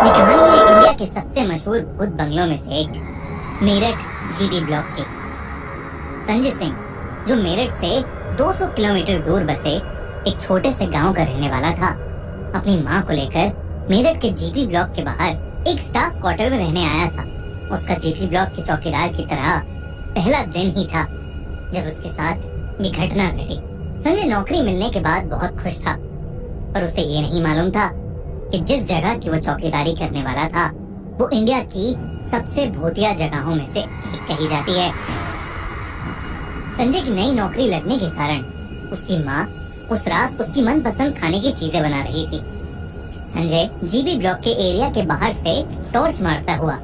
ये कहानी है इंडिया के सबसे मशहूर भूत बंगलों में से एक, मेरठ जीबी ब्लॉक के। संजय सिंह, जो मेरठ से 200 किलोमीटर दूर बसे एक छोटे से गांव का रहने वाला था, अपनी मां को लेकर मेरठ के जीबी ब्लॉक के बाहर एक स्टाफ क्वार्टर में रहने आया था। उसका जीबी ब्लॉक के चौकीदार की तरह पहला दिन ही था जब उसके साथ ये घटना घटी। संजय नौकरी मिलने के बाद बहुत खुश था, पर उसे ये नहीं मालूम था कि जिस जगह की वो चौकीदारी करने वाला था वो इंडिया की सबसे भूतिया जगहों में से एक कही जाती है। संजय की नई नौकरी लगने के कारण उसकी माँ उस रात उसकी मनपसंद खाने की चीजें बना रही थी। संजय जीबी ब्लॉक के एरिया के बाहर से टॉर्च मारता हुआ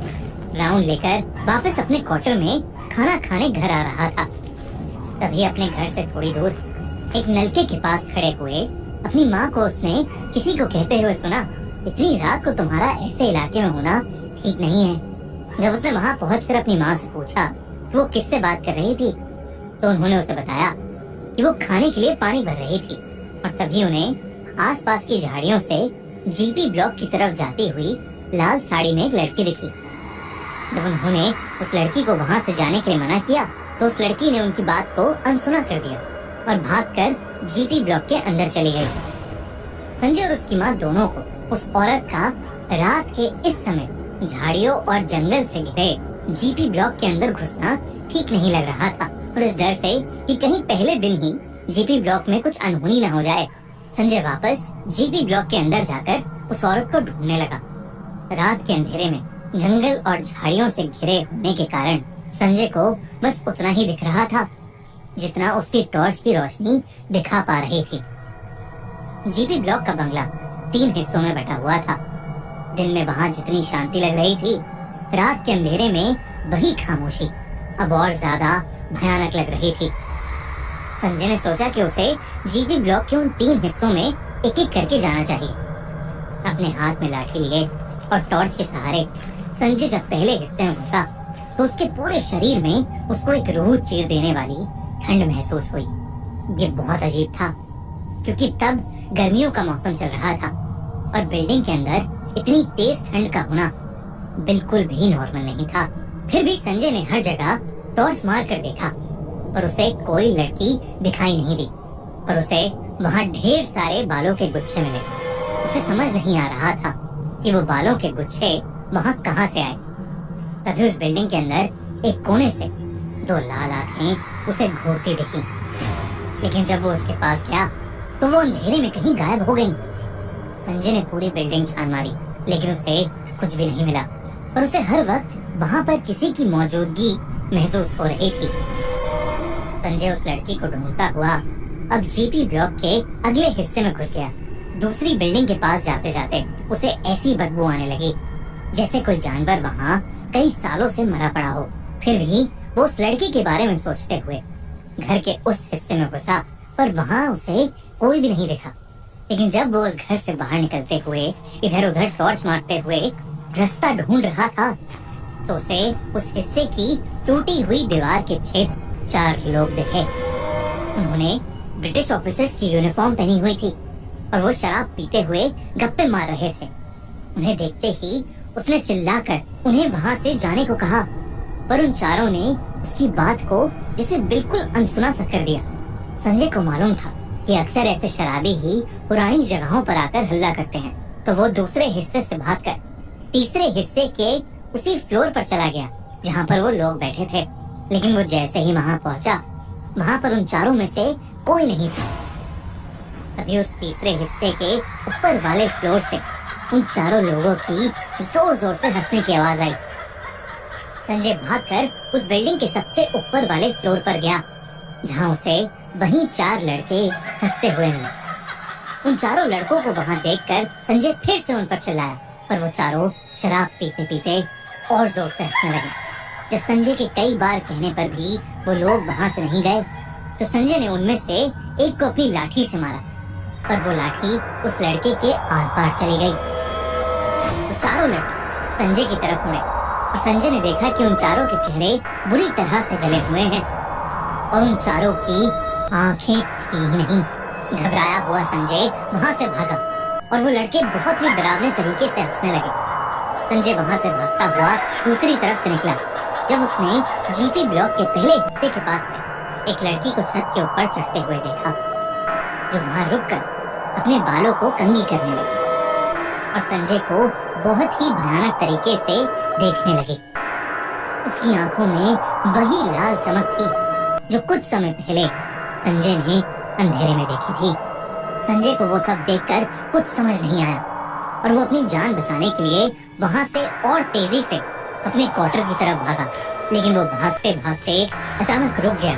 राउंड लेकर वापस अपने क्वार्टर में खाना खाने घर आ रहा था। तभी अपने घर से थोड़ी दूर एक नलके के पास खड़े हुए अपनी माँ को उसने किसी को कहते हुए सुना, इतनी रात को तुम्हारा ऐसे इलाके में होना ठीक नहीं है। जब उसने वहाँ पहुंचकर अपनी माँ से पूछा कि वो किससे बात कर रही थी, तो उन्होंने उसे बताया कि वो खाने के लिए पानी भर रही थी। और तभी उन्हें आसपास की झाड़ियों से जीपी ब्लॉक की तरफ जाती हुई लाल साड़ी में एक लड़की दिखी। जब उन्होंने उस लड़की को वहाँ से जाने के लिए मना किया तो उस लड़की ने उनकी बात को अनसुना कर दिया और भागकर जीपी ब्लॉक के अंदर चली गई। संजय और उसकी माँ दोनों को उस औरत का रात के इस समय झाड़ियों और जंगल से घिरे जीपी ब्लॉक के अंदर घुसना ठीक नहीं लग रहा था, और इस डर से कि कहीं पहले दिन ही जीपी ब्लॉक में कुछ अनहोनी न हो जाए, संजय वापस जीपी ब्लॉक के अंदर जाकर उस औरत को ढूंढने लगा। रात के अंधेरे में जंगल और झाड़ियों से घिरे होने के कारण संजय को बस उतना ही दिख रहा था जितना उसकी टॉर्च की रोशनी दिखा पा रही थी। जीपी ब्लॉक का बंगला 3 हिस्सों में बटा हुआ था। दिन में वहाँ जितनी शांति लग रही थी, रात के अंधेरे में वही खामोशी अब और ज्यादा भयानक लग रही थी। संजय ने सोचा कि उसे जीपी ब्लॉक के उन 3 हिस्सों में एक एक करके जाना चाहिए। अपने हाथ में लाठी लिए और टॉर्च के सहारे संजय जब पहले हिस्से में घुसा तो उसके पूरे शरीर में उसको एक रूह चीर देने वाली ठंड महसूस हुई। ये बहुत अजीब था क्योंकि तब गर्मियों का मौसम चल रहा था और बिल्डिंग के अंदर इतनी तेज ठंड का होना बिल्कुल भी नॉर्मल नहीं था। फिर भी संजय ने हर जगह टॉर्च मार कर देखा पर उसे कोई लड़की दिखाई नहीं दी, पर उसे वहाँ ढेर सारे बालों के गुच्छे मिले। उसे समझ नहीं आ रहा था कि वो बालों के गुच्छे वहाँ कहाँ से आए। तभी उस बिल्डिंग के अंदर एक कोने से 2 लाल आंखें उसे घूरती दिखी, लेकिन जब वो उसके पास गया तो वो अंधेरे में कहीं गायब हो गई। संजय ने पूरी बिल्डिंग छान मारी लेकिन उसे कुछ भी नहीं मिला, पर उसे हर वक्त वहाँ पर किसी की मौजूदगी महसूस हो रही थी। संजय उस लड़की को ढूंढता हुआ अब जीपी ब्लॉक के अगले हिस्से में घुस गया। दूसरी बिल्डिंग के पास जाते जाते उसे ऐसी बदबू आने लगी जैसे कोई जानवर वहाँ कई सालों से मरा पड़ा हो। फिर भी वो उस लड़की के बारे में सोचते हुए घर के उस हिस्से में घुसा, पर वहाँ उसे कोई भी नहीं दिखा। लेकिन जब वो उस घर से बाहर निकलते हुए इधर उधर टॉर्च मारते हुए रास्ता ढूंढ रहा था तो उसे उस हिस्से की टूटी हुई दीवार के छेद 4 लोग दिखे। उन्होंने ब्रिटिश ऑफिसर्स की यूनिफॉर्म पहनी हुई थी और वो शराब पीते हुए गप्पे मार रहे थे। उन्हें देखते ही उसने चिल्लाकर उन्हें वहाँ से जाने को कहा, पर उन चारों ने उसकी बात को जिसे बिल्कुल अनसुना सा कर दिया। संजय को मालूम था कि अक्सर ऐसे शराबी ही पुरानी जगहों पर आकर हल्ला करते हैं, तो वो दूसरे हिस्से से भागकर तीसरे हिस्से के उसी फ्लोर पर चला गया जहाँ पर वो लोग बैठे थे। लेकिन वो जैसे ही वहाँ पहुँचा, वहाँ पर उन चारों में से कोई नहीं था। तभी उस तीसरे हिस्से के ऊपर वाले फ्लोर से उन चारों लोगों की जोर जोर से हंसने की आवाज आई। संजय भागकर उस बिल्डिंग के सबसे ऊपर वाले फ्लोर पर गया जहाँ उसे वहीं 4 लड़के हंसते हुए मिले। उन चारों लड़कों को वहाँ देखकर संजय फिर से उन पर चिल्लाया, पर वो चारों शराब पीते पीते और जोर से हंसने लगे। जब संजय के कई बार कहने पर भी वो लोग वहाँ से नहीं गए तो संजय ने उनमें से एक को अपनी लाठी से मारा, पर वो लाठी उस लड़के के आर पार चली गई। वो चारों लड़के संजय की तरफ मुड़े और संजय ने देखा कि उन चारों के चेहरे बुरी तरह से गले हुए हैं और उन चारों की आंखें थी नहीं। घबराया हुआ संजय वहाँ से भागा और वो लड़के बहुत ही डरावने तरीके से हंसने लगे। संजय वहां से भागता हुआ दूसरी तरफ से निकला जब उसने जीपी ब्लॉक के पहले हिस्से के पास से एक लड़की को छत के ऊपर चढ़ते हुए देखा, जो वहां रुककर अपने बालों को कंघी करने लगी और संजय को बहुत ही भयानक तरीके से देखने लगी। उसकी आंखों में वही लाल चमक थी जो कुछ समय पहले संजय ने अंधेरे में देखी थी। संजय को वो सब देखकर कुछ समझ नहीं आया और वो अपनी जान बचाने के लिए वहां से और तेजी से अपने क्वार्टर की तरफ भागा, लेकिन वो भागते भागते अचानक रुक गया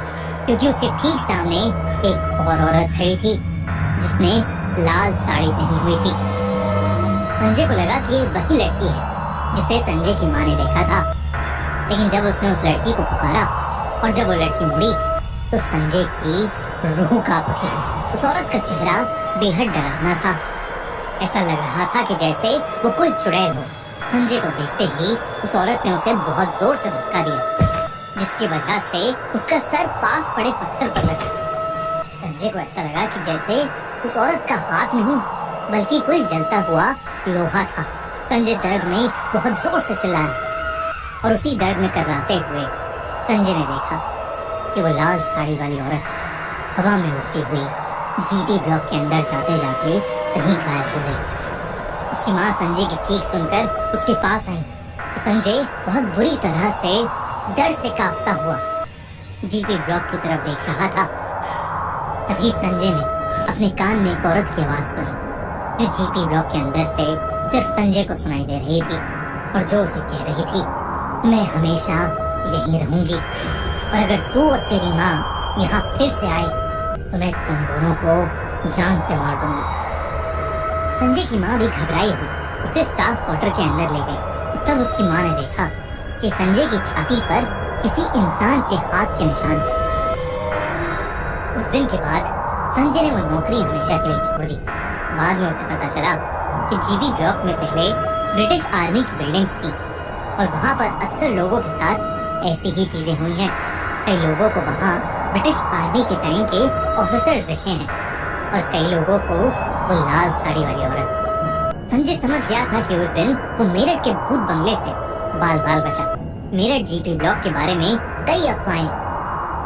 क्योंकि उसके ठीक सामने एक और औरत खड़ी थी जिसने लाल साड़ी पहनी हुई थी। संजय को लगा कि ये वही लड़की है जिसे संजय की माँ ने देखा था, लेकिन जब उसने उस लड़की को पुकारा और जब वो लड़की मुड़ी तो संजय की रूह कांप उठी। उस औरत का चेहरा बेहद डरावना था। ऐसा लग रहा था कि जैसे वो कोई चुड़ैल हो। संजय को देखते ही उस औरत ने उसे बहुत जोर से धक्का दिया, जिसकी वजह से उसका सर पास पड़े पत्थर पर लगा। संजय को ऐसा लगा कि जैसे उस औरत का हाथ नहीं बल्कि कोई जलता हुआ लोहा था। संजय दर्द में बहुत जोर से चिल्लाया और उसी दर्द में कर्राते हुए संजय ने देखा कि वो लाल साड़ी वाली औरत हवा में उड़ती हुई जीपी ब्लॉक के अंदर जाते जाते कहीं गायब हो गई। उसकी माँ संजय की चीख सुनकर उसके पास आई तो संजय बहुत बुरी तरह से डर से कांपता हुआ जीपी ब्लॉक की तरफ देख रहा था। तभी संजय ने अपने कान में एक औरत की आवाज सुनी जो जीपी ब्लॉक के अंदर से सिर्फ संजय को सुनाई दे रही थी और जो उसे कह रही थी, मैं हमेशा यहीं रहूंगी और अगर तू और तेरी माँ यहाँ फिर से आए तो मैं तुम दोनों को जान से मार दूंगी। संजय की माँ भी घबराई हुई उसे स्टाफ क्वार्टर के अंदर ले गई। तब उसकी माँ ने देखा कि संजय की छाती पर किसी इंसान के हाथ के निशान थे। उस दिन के बाद संजय ने वो नौकरी हमेशा के लिए छोड़ दी। बाद में उसे पता चला कि जीबी ब्लॉक में पहले ब्रिटिश आर्मी की बिल्डिंग्स थी और वहाँ पर अक्सर लोगों के साथ ऐसी ही चीजें हुई हैं। कई लोगों को वहाँ ब्रिटिश आर्मी के टाइम के ऑफिसर्स देखे हैं और कई लोगों को वो लाल साड़ी वाली औरत। संजय समझ गया था कि उस दिन वो मेरठ के भूत बंगले से बाल बाल बचा। मेरठ जीपी ब्लॉक के बारे में कई अफवाहें,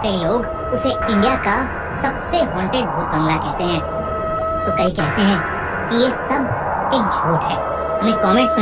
कई लोग उसे इंडिया का सबसे हॉन्टेड भूत बंगला कहते हैं तो कई कहते हैं कि ये सब एक झूठ है। हमें कमेंट्स में